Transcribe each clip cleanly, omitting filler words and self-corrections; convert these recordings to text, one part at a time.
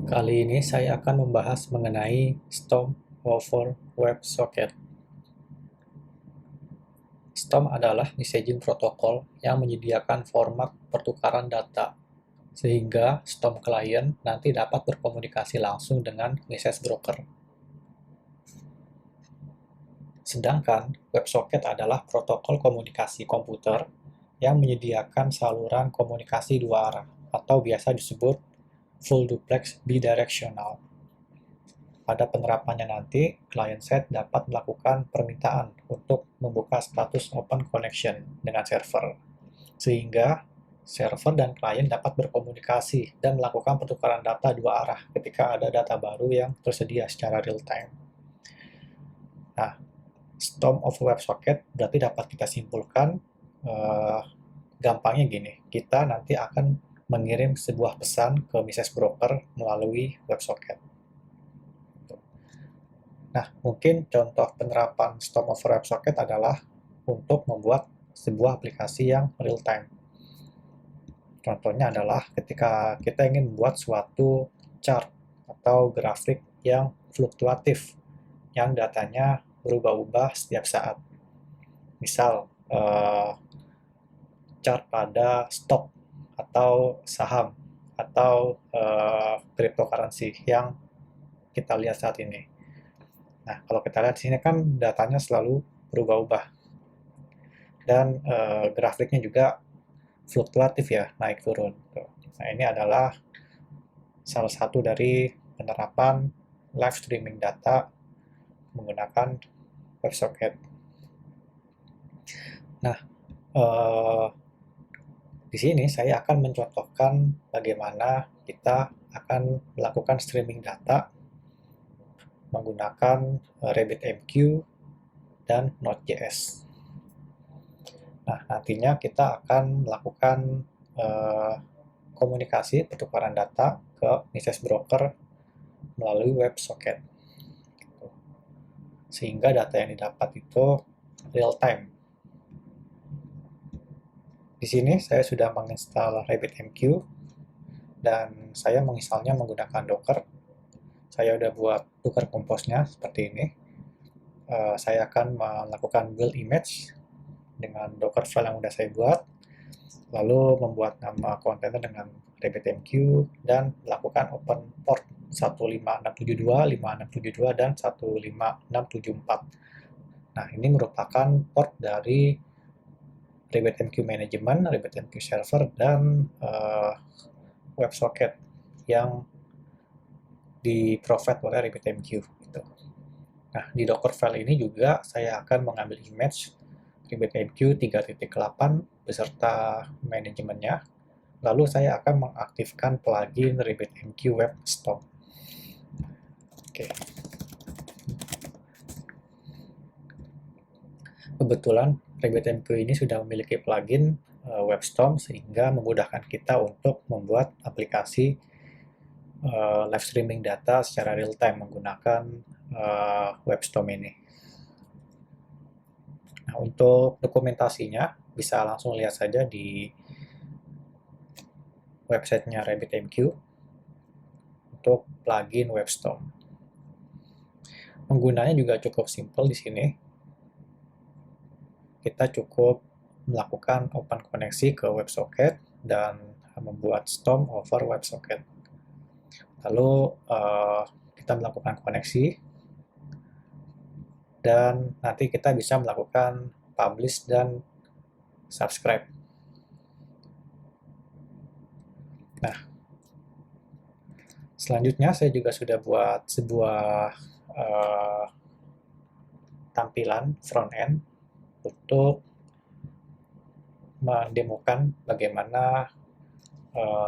Kali ini saya akan membahas mengenai Storm over WebSocket. Storm adalah messaging protokol yang menyediakan format pertukaran data, sehingga Storm client nanti dapat berkomunikasi langsung dengan message broker. Sedangkan WebSocket adalah protokol komunikasi komputer yang menyediakan saluran komunikasi dua arah, atau biasa disebut full duplex bidirectional. Pada penerapannya nanti, client-side dapat melakukan permintaan untuk membuka status open connection dengan server, sehingga server dan klien dapat berkomunikasi dan melakukan pertukaran data dua arah ketika ada data baru yang tersedia secara real-time. Nah, Storm of WebSocket berarti dapat kita simpulkan gampangnya gini, kita nanti akan mengirim sebuah pesan ke message broker melalui WebSocket. Nah, mungkin contoh penerapan Storm over WebSocket adalah untuk membuat sebuah aplikasi yang real-time. Contohnya adalah ketika kita ingin membuat suatu chart atau grafik yang fluktuatif, yang datanya berubah-ubah setiap saat. Misal, chart pada stok atau saham atau cryptocurrency yang kita lihat saat ini. Nah, kalau kita lihat di sini kan datanya selalu berubah-ubah. Dan grafiknya juga fluktuatif ya, naik turun. Nah, ini adalah salah satu dari penerapan live streaming data menggunakan WebSocket. Nah, di sini saya akan mencontohkan bagaimana kita akan melakukan streaming data menggunakan RabbitMQ dan Node.js. Nah, nantinya kita akan melakukan komunikasi pertukaran data ke message broker melalui WebSocket. Sehingga data yang didapat itu real time. Di sini saya sudah menginstal RabbitMQ dan saya menginstalnya menggunakan Docker. Saya sudah buat Docker Compose-nya seperti ini. Saya akan melakukan build image dengan Docker file yang sudah saya buat, lalu membuat nama kontainer dengan RabbitMQ dan melakukan open port 15672, 5672, dan 15674. Nah, ini merupakan port dari RabbitMQ Management, RabbitMQ Server, dan WebSocket yang di-provide oleh RabbitMQ. Gitu. Nah, di Docker file ini juga saya akan mengambil image RabbitMQ 3.8 beserta manajemennya. Lalu saya akan mengaktifkan plugin RabbitMQ Web Storm. Oke. Kebetulan RabbitMQ ini sudah memiliki plugin WebStorm sehingga memudahkan kita untuk membuat aplikasi live streaming data secara real time menggunakan WebStorm ini. Nah, untuk dokumentasinya bisa langsung lihat saja di websitenya RabbitMQ untuk plugin WebStorm. Penggunanya juga cukup simpel di sini. Kita cukup melakukan open koneksi ke WebSocket dan membuat Storm over WebSocket. Lalu kita melakukan koneksi dan nanti kita bisa melakukan publish dan subscribe. Nah, selanjutnya saya juga sudah buat sebuah tampilan front-end untuk mendemokan bagaimana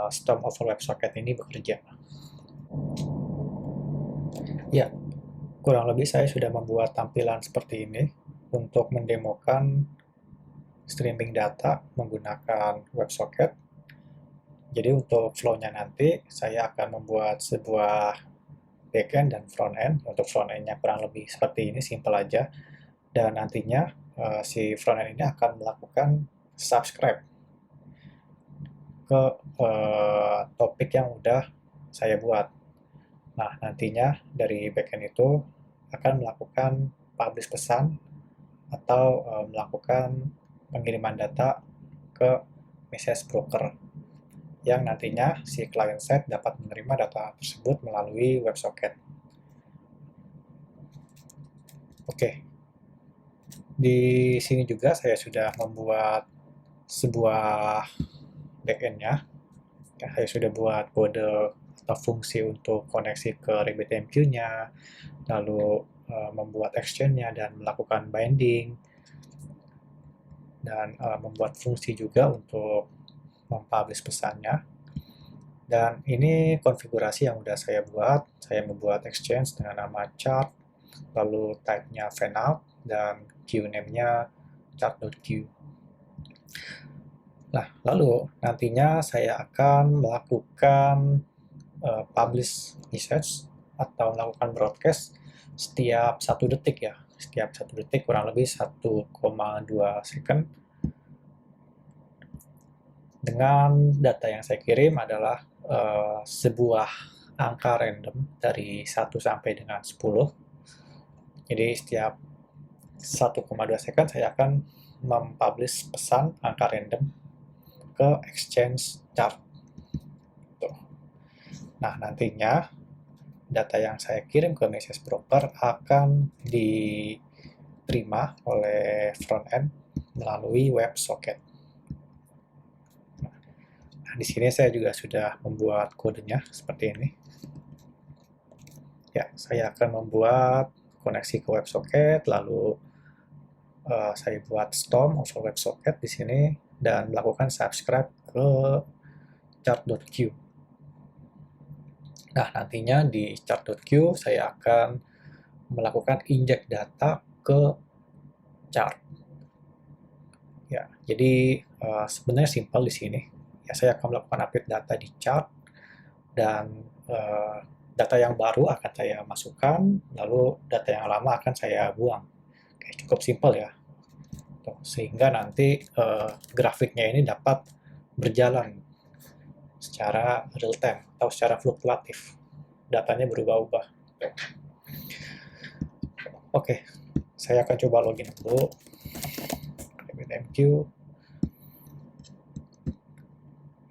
Storm over WebSocket ini bekerja. Ya, kurang lebih saya sudah membuat tampilan seperti ini untuk mendemokan streaming data menggunakan WebSocket. Jadi untuk flow-nya nanti saya akan membuat sebuah backend dan frontend. Untuk frontend-nya kurang lebih seperti ini, simple aja. Dan nantinya si frontend ini akan melakukan subscribe ke topik yang udah saya buat. Nah, nantinya dari backend itu akan melakukan publish pesan atau melakukan pengiriman data ke message broker yang nantinya si client side dapat menerima data tersebut melalui WebSocket. Oke, di sini juga saya sudah membuat sebuah backend-nya. Ya, saya sudah buat kode atau fungsi untuk koneksi ke RabbitMQ-nya, lalu membuat exchange-nya dan melakukan binding, dan membuat fungsi juga untuk mempublish pesannya. Dan ini konfigurasi yang sudah saya buat. Saya membuat exchange dengan nama chart, lalu type-nya fanout, dan queue-name-nya chart.queue. Nah, lalu nantinya saya akan melakukan publish message atau melakukan broadcast setiap 1 detik ya. Setiap 1 detik kurang lebih 1,2 second. Dengan data yang saya kirim adalah sebuah angka random dari 1 sampai dengan 10. Jadi setiap 1,2 second saya akan mempublish pesan angka random ke exchange chart. Tuh. Nah, nantinya data yang saya kirim ke message broker akan diterima oleh front end melalui WebSocket. Nah, di sini saya juga sudah membuat kodenya seperti ini. Ya, saya akan membuat koneksi ke WebSocket, lalu saya buat storm over WebSocket di sini dan melakukan subscribe ke chart.queue. Nah, nantinya di chart.queue saya akan melakukan inject data ke chart. Ya, jadi sebenarnya simpel di sini. Ya, saya akan melakukan update data di chart dan data yang baru akan saya masukkan, lalu data yang lama akan saya buang. Oke, cukup simpel ya. Tuh, sehingga nanti grafiknya ini dapat berjalan secara real time atau secara fluktuatif. Datanya berubah-ubah. Oke, saya akan coba login dulu. RabbitMQ.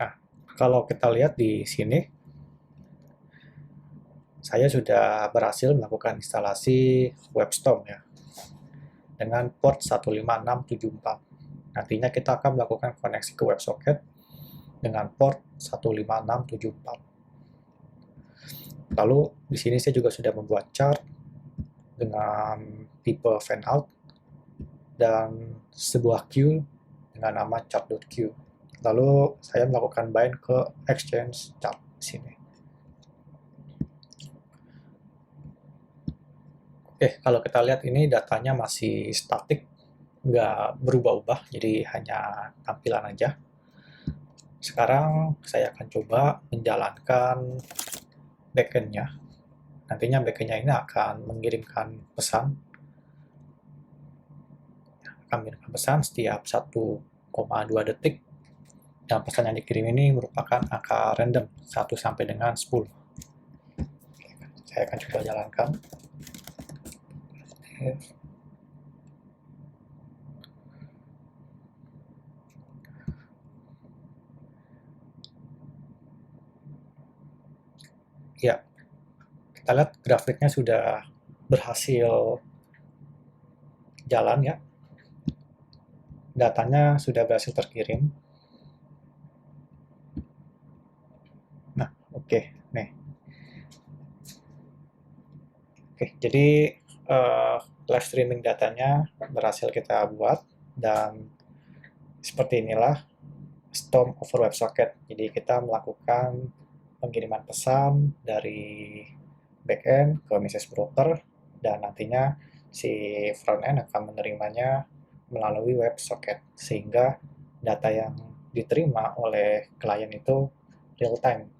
Nah, kalau kita lihat di sini, saya sudah berhasil melakukan instalasi WebStorm ya, dengan port 15674. Nantinya kita akan melakukan koneksi ke WebSocket dengan port 15674. Lalu di sini saya juga sudah membuat chart dengan tipe fanout dan sebuah queue dengan nama chart.queue. Lalu saya melakukan bind ke exchange chart di sini. Oke, kalau kita lihat ini datanya masih statik, nggak berubah-ubah, jadi hanya tampilan aja. Sekarang saya akan coba menjalankan backend-nya. Nantinya backend-nya ini akan mengirimkan pesan. Akan mengirimkan pesan setiap 1,2 detik. Dan pesan yang dikirim ini merupakan angka random, 1 sampai dengan 10. Saya akan coba jalankan. Ya, kita lihat grafiknya sudah berhasil jalan ya. Datanya sudah berhasil terkirim. Nah, oke, nih. Oke, jadi live streaming datanya berhasil kita buat dan seperti inilah storm over WebSocket. Jadi kita melakukan pengiriman pesan dari backend ke message broker dan nantinya si frontend akan menerimanya melalui WebSocket sehingga data yang diterima oleh klien itu real time